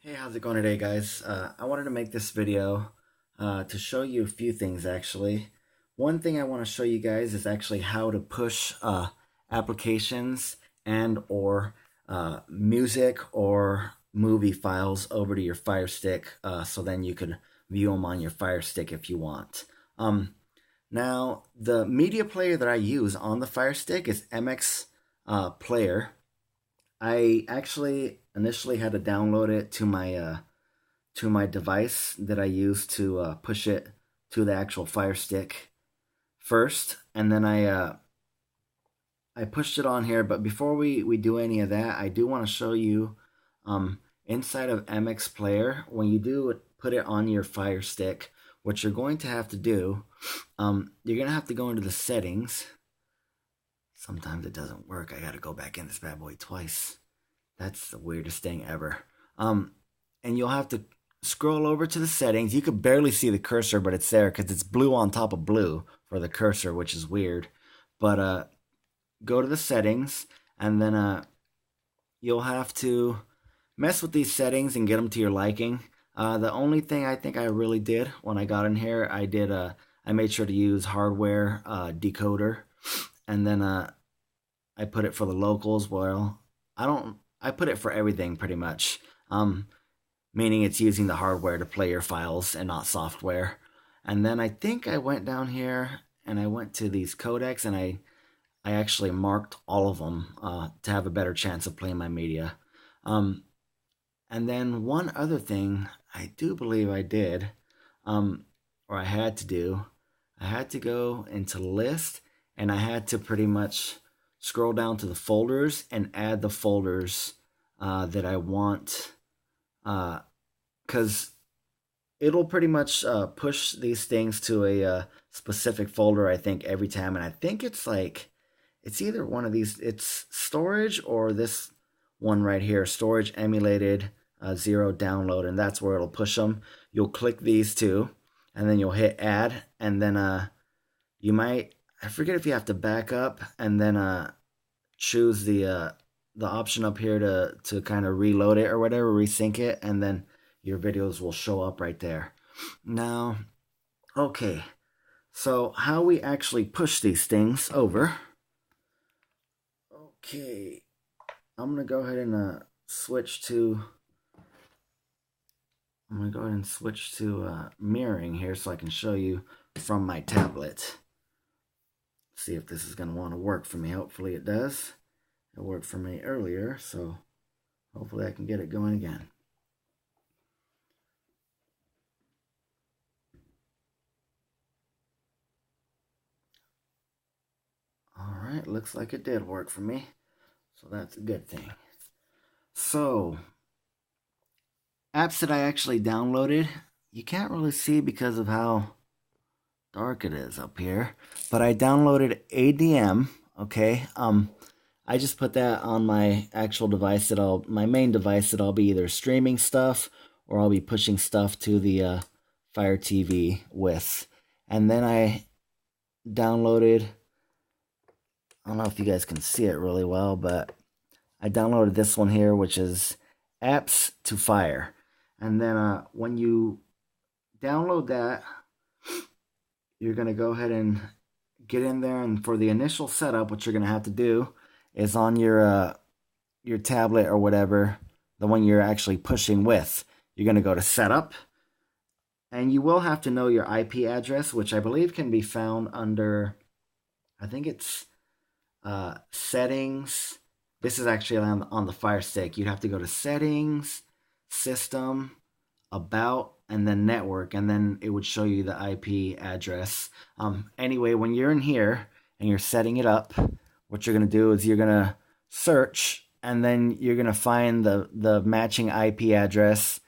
Hey, how's it going today, guys? I wanted to make this video to show you a few things, actually. One thing I want to show you guys is actually how to push applications and or music or movie files over to your Fire Stick so then you could view them on your Fire Stick if you want. Um, Now, the media player that I use on the Fire Stick is MX Player. I actually initially had to download it to my device that I use to push it to the actual Fire Stick first, and then I pushed it on here. But before we do any of that, I do want to show you inside of MX Player when you do put it on your Fire Stick. What you're going to have to do, you're gonna have to go into the settings. Sometimes it doesn't work. I gotta go back in this bad boy twice. That's the weirdest thing ever. Um, and you'll have to scroll over to the settings. You could barely see the cursor, but it's there because it's blue on top of blue for the cursor, which is weird. But go to the settings, and then you'll have to mess with these settings and get them to your liking. The only thing I think I really did when I got in here, I made sure to use hardware decoder, and then I put it for the locals. Well, I put it for everything pretty much. Meaning it's using the hardware to play your files and not software. And then I think I went down here and I went to these codecs and I actually marked all of them to have a better chance of playing my media. Um, and then one other thing I do believe I did, or I had to do, I had to go into list and I had to pretty much scroll down to the folders and add the folders that I want because it'll pretty much push these things to a specific folder, I think, every time. And I think it's like, it's either one of these, it's storage or this one right here, storage emulated zero download. And that's where it'll push them. You'll click these two and then you'll hit add. And then you might, I forget if you have to back up and then choose the option up here to kind of reload it or whatever, resync it, and then your videos will show up right there. Now, okay, so how we actually push these things over. Okay, I'm gonna go ahead and switch to. I'm gonna go ahead and switch to mirroring here so I can show you from my tablet. See if this is gonna want to work for me. Hopefully it does. It worked for me earlier, so hopefully I can get it going again. All right, looks like it did work for me, so that's a good thing. So, apps that I actually downloaded, you can't really see because of how dark it is up here, but I downloaded ADM, okay? I just put that on my actual device my main device that I'll be either streaming stuff or I'll be pushing stuff to the Fire TV with. And then I downloaded, I don't know if you guys can see it really well, but I downloaded this one here, which is Apps to Fire. And then when you download that, you're going to go ahead and get in there. And for the initial setup, what you're going to have to do is on your tablet or whatever, the one you're actually pushing with, you're going to go to Setup. And you will have to know your IP address, which I believe can be found under, I think it's settings. This is actually on the Fire Stick. You'd have to go to settings, system, about, and then network, and then it would show you the IP address. Anyway, when you're in here and you're setting it up, what you're gonna do is you're gonna search, and then you're gonna find the matching IP address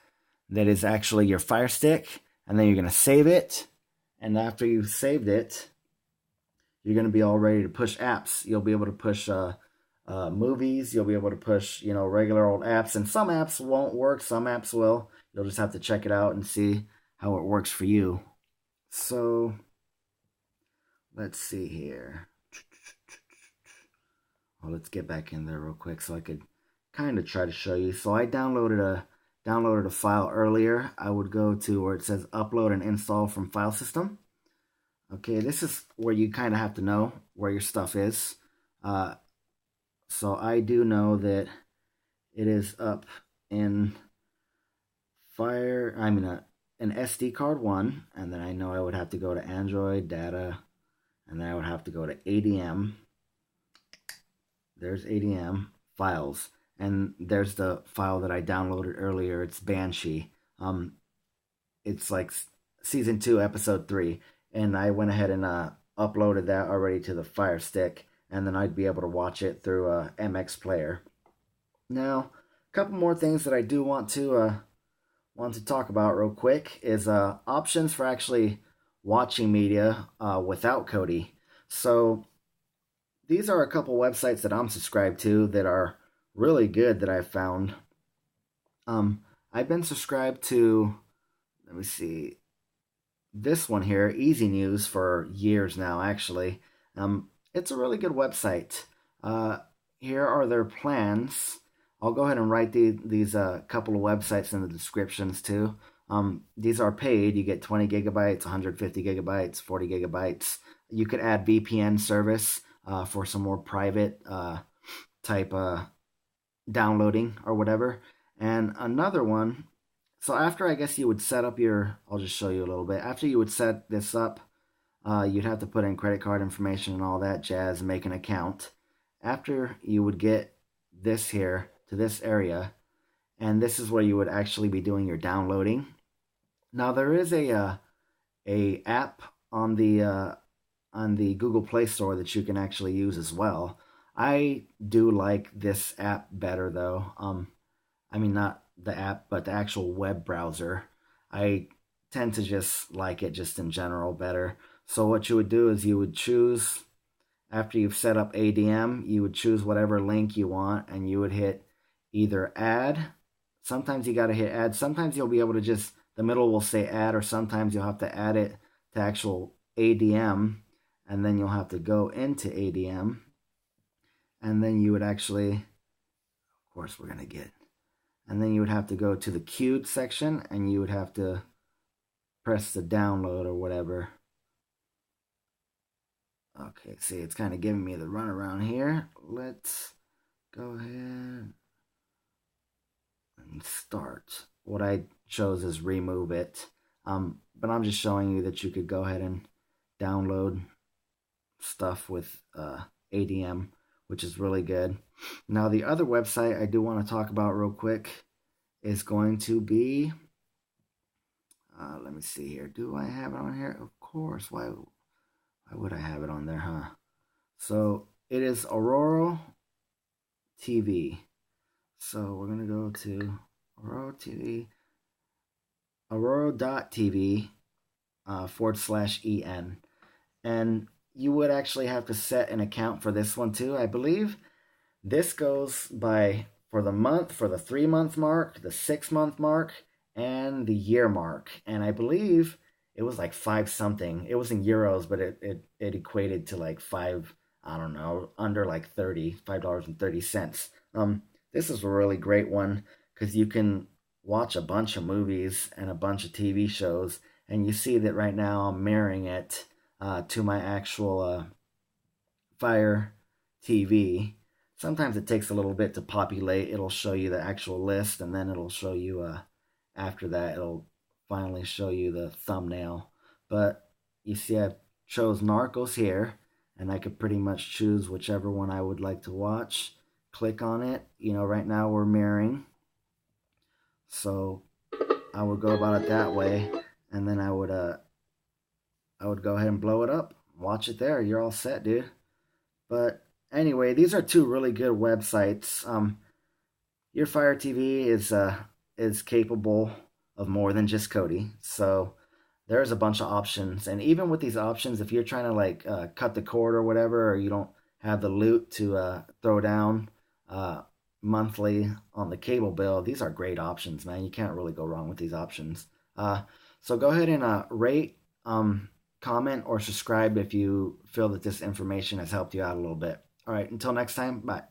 that is actually your Fire Stick, and then you're gonna save it. And after you've saved it, you're going to be all ready to push apps. You'll be able to push movies. You'll be able to push, regular old apps. And some apps won't work. Some apps will. You'll just have to check it out and see how it works for you. So, let's see here. Well, let's get back in there real quick so I could kind of try to show you. So I downloaded downloaded a file earlier, I would go to where it says upload and install from file system. Okay, this is where you kind of have to know where your stuff is. So I do know that it is up in an SD card 1, and then I know I would have to go to Android data, and then I would have to go to ADM. There's ADM files, and there's the file that I downloaded earlier. It's Banshee. It's like season 2, episode 3, and I went ahead and uploaded that already to the Fire Stick, and then I'd be able to watch it through MX Player. Now, a couple more things that I do want to talk about real quick is options for actually watching media without Kodi. So these are a couple websites that I'm subscribed to that are really good that I've found. I've been subscribed to, let me see, this one here, Easy News, for years now, actually. It's a really good website. Here are their plans. I'll go ahead and write these couple of websites in the descriptions too. These are paid. You get 20 gigabytes, 150 gigabytes, 40 gigabytes. You could add VPN service for some more private type downloading or whatever. And another one, so after I guess you would set up I'll just show you a little bit. After you would set this up, you'd have to put in credit card information and all that jazz and make an account. After you would get this here to this area, and this is where you would actually be doing your downloading. Now there is a app on the Google Play Store that you can actually use as well. I do like this app better though. I mean, not the app, but the actual web browser. I tend to just like it just in general better. So what you would do is you would choose, after you've set up ADM, you would choose whatever link you want, and you would hit either add. Sometimes you got to hit add. Sometimes you'll be able to just, the middle will say add, or sometimes you'll have to add it to actual ADM, and then you'll have to go into ADM, and then you would actually, of course we're going to get, and then you would have to go to the queued section, and you would have to press the download or whatever. Okay, see, it's kind of giving me the runaround here. Let's go ahead and start. What I chose is remove it. But I'm just showing you that you could go ahead and download stuff with ADM, which is really good. Now, the other website I do want to talk about real quick is going to be, let me see here. Do I have it on here? Of course. Why would I have it on there, huh? So it is Aurora TV. So we're going to go to Aurora TV, aurora.tv /EN. And you would actually have to set an account for this one too. I believe this goes by for the month, for the 3-month mark, the 6-month mark, and the year mark. And I believe it was like 5 something. It was in euros, but it equated to like I don't know, under like $5.30. This is a really great one because you can watch a bunch of movies and a bunch of TV shows, and you see that right now I'm mirroring it to my actual Fire TV. Sometimes it takes a little bit to populate. It'll show you the actual list, and then it'll show you after that it'll finally show you the thumbnail. But you see I chose Narcos here, and I could pretty much choose whichever one I would like to watch. Click on it. You know, right now we're mirroring, so I would go about it that way, and then I would go ahead and blow it up, watch it there. You're all set, dude. But anyway, these are 2 really good websites. Your Fire TV is capable of more than just Kodi, so there's a bunch of options. And even with these options, if you're trying to like cut the cord or whatever, or you don't have the loot to throw down monthly on the cable bill, these are great options, man. You can't really go wrong with these options. So go ahead and rate, comment, or subscribe if you feel that this information has helped you out a little bit. All right, until next time, bye.